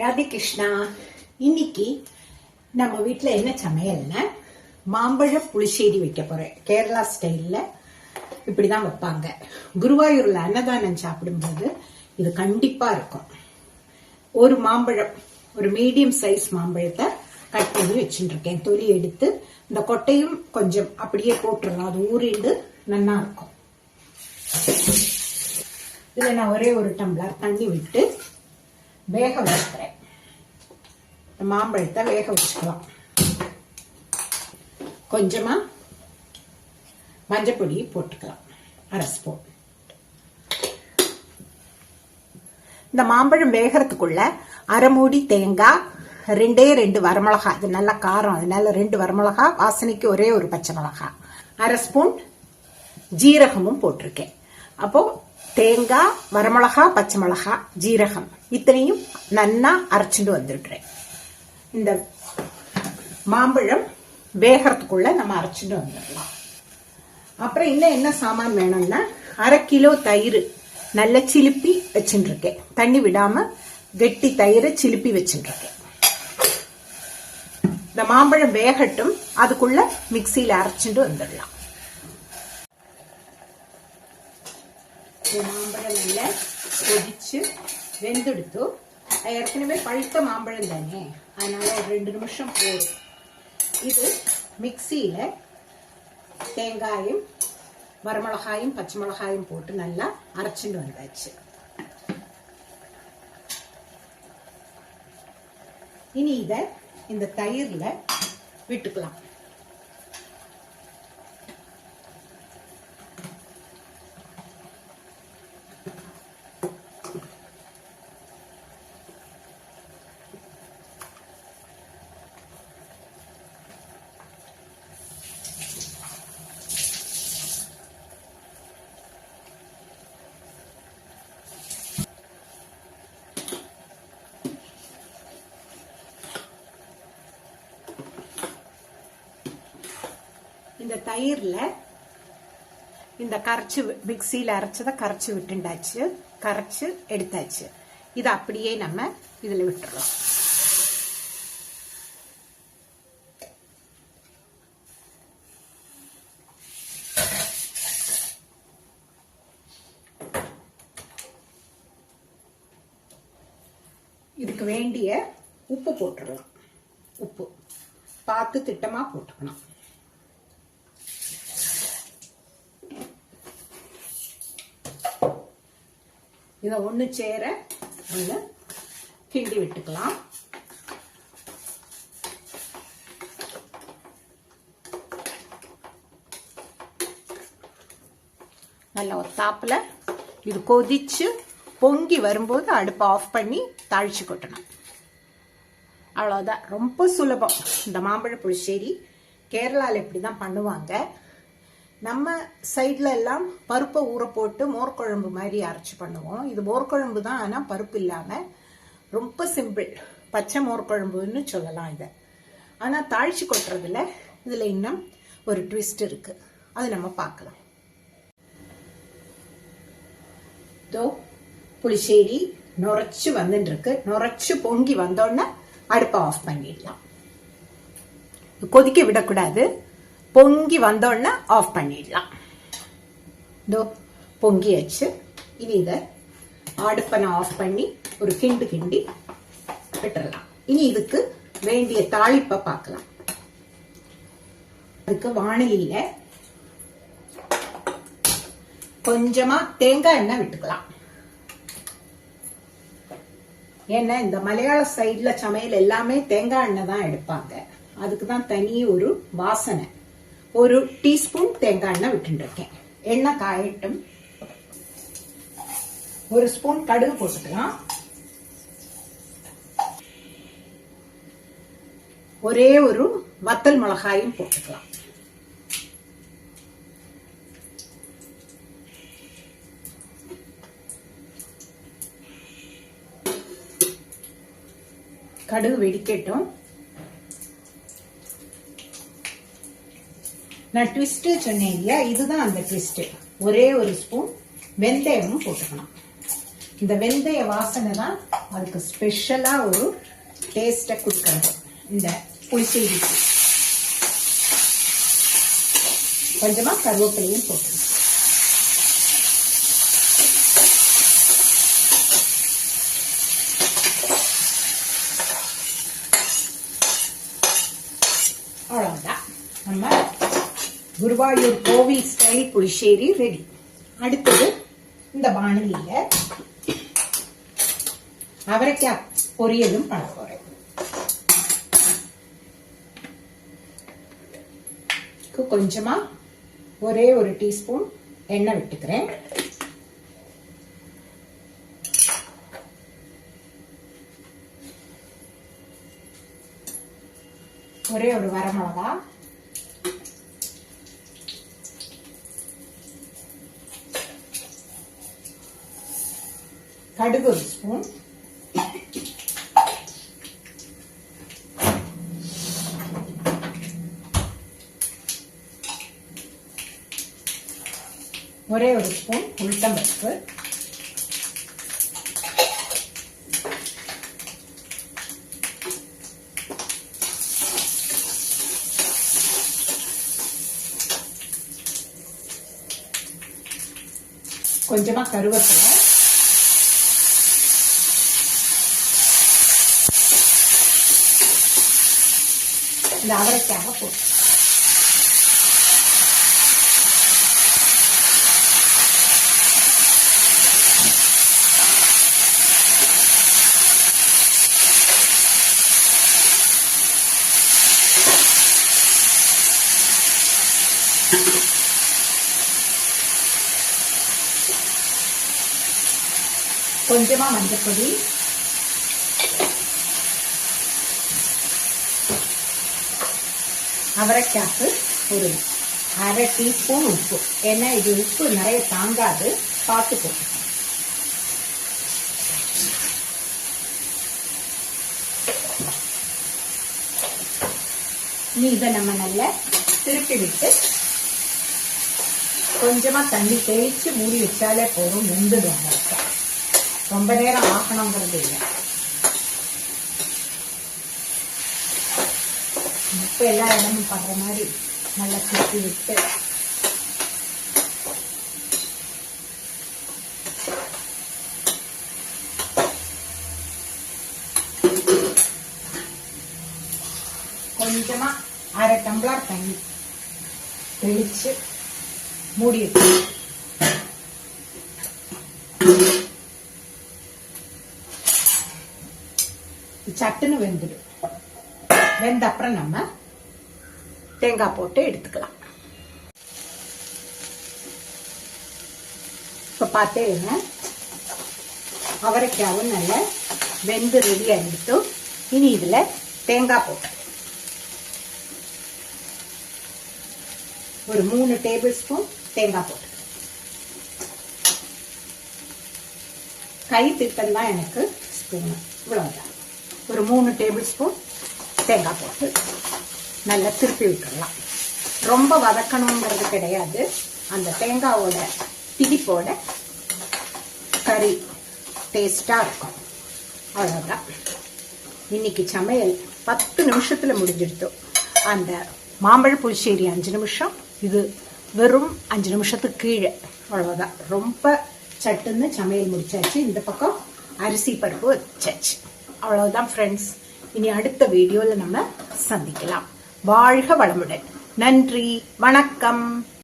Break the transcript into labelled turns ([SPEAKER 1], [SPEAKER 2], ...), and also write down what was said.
[SPEAKER 1] ராதே கிருஷ்ணா. இன்னைக்கு நம்ம வீட்டுல என்ன சமையல்னா மாம்பழ புளிச்சேரி வைக்க போறேன். கேரளா ஸ்டைல்ல இப்படிதான் வைப்பாங்க. குருவாயூர்ல அன்னதானம் சாப்பிடும்போது இது கண்டிப்பா இருக்கும். ஒரு மாம்பழம், ஒரு மீடியம் சைஸ் மாம்பழத்தை கட் பண்ணி வச்சுட்டு இருக்கேன். தொலி எடுத்து இந்த கொட்டையும் கொஞ்சம் அப்படியே போட்டுடலாம், அது ஊறிண்டு நல்லா இருக்கும். இதுல நான் ஒரே ஒரு டம்ளர் தண்ணி விட்டு வேக வச்சுக்கிறேன். மாம்பழத்தை வேக வச்சுக்கலாம். கொஞ்சமா மஞ்சப்பொடி போட்டுக்கலாம், அரை ஸ்பூன். இந்த மாம்பழம் வேகிறதுக்குள்ள அரை மூடி தேங்காய், ரெண்டு வரமிளகாய், இது நல்ல காரம், அதனால 2 வரமிளகாய், வாசனைக்கு ஒரே ஒரு பச்சை மிளகாய், அரை ஸ்பூன் ஜீரகமும் போட்டிருக்கேன். அப்போ தேங்காய், வரமிளகா, பச்சை மிளகா, ஜீரகம் இத்தனையும் நன்னா அரைச்சிட்டு வந்துடுறேன். இந்த மாம்பழம் வேகிறதுக்குள்ள நம்ம அரைச்சிட்டு வந்துடலாம். அப்புறம் இன்னும் என்ன சாமான் வேணும்னா, அரை கிலோ தயிர் நல்ல சிலுப்பி வச்சுட்டு இருக்கேன். தண்ணி விடாம கெட்டி தயிரை சிலுப்பி வச்சுட்டு இருக்கேன். இந்த மாம்பழம் வேகட்டும், அதுக்குள்ள மிக்சியில அரைச்சிட்டு வந்துடலாம். மாம்பழம் நல்லா கொதிச்சு வெந்தெடுத்து, ஏற்கனவே பழுத்த மாம்பழம் தானே, அதனால ஒரு 2 நிமிஷம் போடும். இது மிக்சியில தேங்காயும் வரமிளகாயும் பச்சை மிளகாயும் போட்டு நல்லா அரைச்சிட்டு வந்தாச்சு. இனி இத இந்த தயிர்ல விட்டுக்கலாம். இந்த தயிர்ல இந்த கரைச்சு மிக்சியில அரைச்சதை கரைச்சு விட்டுண்டாச்சு, கரைச்சு எடுத்தாச்சு. இது அப்படியே நம்ம இதுல விட்டுறலாம். இதுக்கு வேண்டிய உப்பு போட்டுடலாம். உப்பு பார்த்து திட்டமா போட்டுக்கணும். இதை ஒண்ணு சேர கிண்டி விட்டுக்கலாம். நல்ல ஒத்தாப்புல இது கொதிச்சு பொங்கி வரும்போது அடுப்பை ஆஃப் பண்ணி தாளிச்சு கொட்டணும். அவ்வளவுதான், ரொம்ப சுலபம். இந்த மாம்பழ புளிச்சேரி கேரளால இப்படிதான் பண்ணுவாங்க. நம்ம சைட்ல எல்லாம் பருப்பை ஊற போட்டு மோர்குழம்பு மாதிரி அரைச்சு பண்ணுவோம். இது மோர்குழம்பு தான், ஆனா பருப்பு இல்லாம ரொம்ப சிம்பிள், பச்சை மோர்குழம்புன்னு சொல்லலாம் இத. ஆனா தாளிச்சு கொட்டுறதுல இதுல இன்னும் ஒரு ட்விஸ்ட் இருக்கு, அது நம்ம பார்க்கலாம். இதோ புளிச்சேரி நுரைச்சு வந்துட்டு இருக்கு. நுரைச்சு பொங்கி வந்தோடனே அடுப்பை ஆஃப் பண்ணிடலாம். கொதிக்க விடக்கூடாது, பொங்கி வந்தோடனே ஆஃப் பண்ணிடலாம். இதோ பொங்கியாச்சு. இனி இதை அடுப்பை ஆஃப் பண்ணி ஒரு கிண்டு கிண்டி விட்டுறலாம். இனி இதுக்கு வேண்டிய தாளிப்பை பார்க்கலாம். அதுக்கு வாணலியில கொஞ்சமா தேங்காய் எண்ணெய் விட்டுக்கலாம். ஏன்னா இந்த மலையாள சைட்ல சமையல் எல்லாமே தேங்காய் எண்ணெய் தான் எடுப்பாங்க. அதுக்குதான் தனி ஒரு வாசனை. 1 டீஸ்பூன் தேங்காய் எண்ணெய் விட்டு இருக்கேன். எண்ணெய் காயட்டும். 1 ஸ்பூன் கடுகு போட்டுக்கலாம். ஒரே ஒரு வத்தல் மிளகாயும் போட்டுக்கலாம். கடுகு வெடிக்கட்டும். நான் ட்விஸ்ட் சொன்னேன் இல்லையா, இதுதான் அந்த ட்விஸ்ட். ஒரே ஒரு ஸ்பூன் வெந்தயமும் போட்டுக்கணும். இந்த வெந்தய வாசனை தான் அதுக்கு ஸ்பெஷலா ஒரு டேஸ்ட கொடுக்கறது. இந்த புளிச்சேரிக்கு கொஞ்சமா கருவேப்பிலையும் போட்டு அவ்வளவுதான். நம்ம குருவாயூர் கோவில் ஸ்டைல் புளிச்சேரி ரெடி. அடுத்தது இந்த வாணலியில அவரைக்காய் பொரியலும் பண்ண போறேன். கொஞ்சமா ஒரே ஒரு டீஸ்பூன் எண்ணெய் விட்டுக்கிறேன். ஒரே ஒரு வரமிளகா, கடுகு ஒரு ஸ்பூன், ஒரே ஒரு ஸ்பூன் உளுத்தம்பருப்பு, கொஞ்சமா கருவேப்பிலை, இந்த அவரைக்காக போட்டு கொஞ்சமா மஞ்சப்பொடி, அவரைக்காக்கு ஒரு அரை டீஸ்பூன் உப்பு. ஏன்னா இது உப்பு நிறைய தாங்காது, பார்த்து போட்டு. நீ இதை நம்ம நல்லா திருப்பி விட்டு கொஞ்சமா தண்ணி தெளிச்சு மூடி வச்சாலே போதும், வெந்துடும். ரொம்ப நேரம் ஆக்கணுங்கிறது இல்லை. உப்பு எல்லா இடமும் படுற மாதிரி நல்லா திருப்பி விட்டு கொஞ்சமா அரை டம்ளர் தண்ணி தெளிச்சு மூடி வச்சு சட்டுன்னு வெந்துடும். வெந்த அப்புறம் நம்ம தேங்காய் போட்டு எடுத்துக்கலாம். இப்ப பார்த்தேன் அவரைக்காவும் நல்ல வெந்து ரெடி ஆகிடுத்து. இனி இதுல தேங்காய் போட்டு ஒரு 3 டேபிள் ஸ்பூன் தேங்காய் போட்டு, கை திட்டம் தான் எனக்கு ஸ்பூன், இவ்வளவுதான். ஒரு 3 டேபிள் ஸ்பூன் தேங்காய் போட்டு நல்லா திருப்பி விட்டுடலாம். ரொம்ப வதக்கணுங்கிறது கிடையாது. அந்த தேங்காயோட திதிப்போட கறி டேஸ்டா இருக்கும். அவ்வளவுதான். இன்னைக்கு சமையல் 10 நிமிஷத்துல முடிஞ்சிடுத்தோம். அந்த மாம்பழ புளிச்சேரி 5 நிமிஷம், இது வெறும் 5 நிமிஷத்துக்கு கீழே. அவ்வளவுதான். ரொம்ப சட்டுன்னு சமையல் முடிச்சாச்சு. இந்த பக்கம் அரிசி பருப்பு வச்சாச்சு. அவ்வளவுதான் ஃப்ரெண்ட்ஸ். இனி அடுத்த வீடியோல நம்ம சந்திக்கலாம். வாழ்க வளமுடன். நன்றி, வணக்கம்.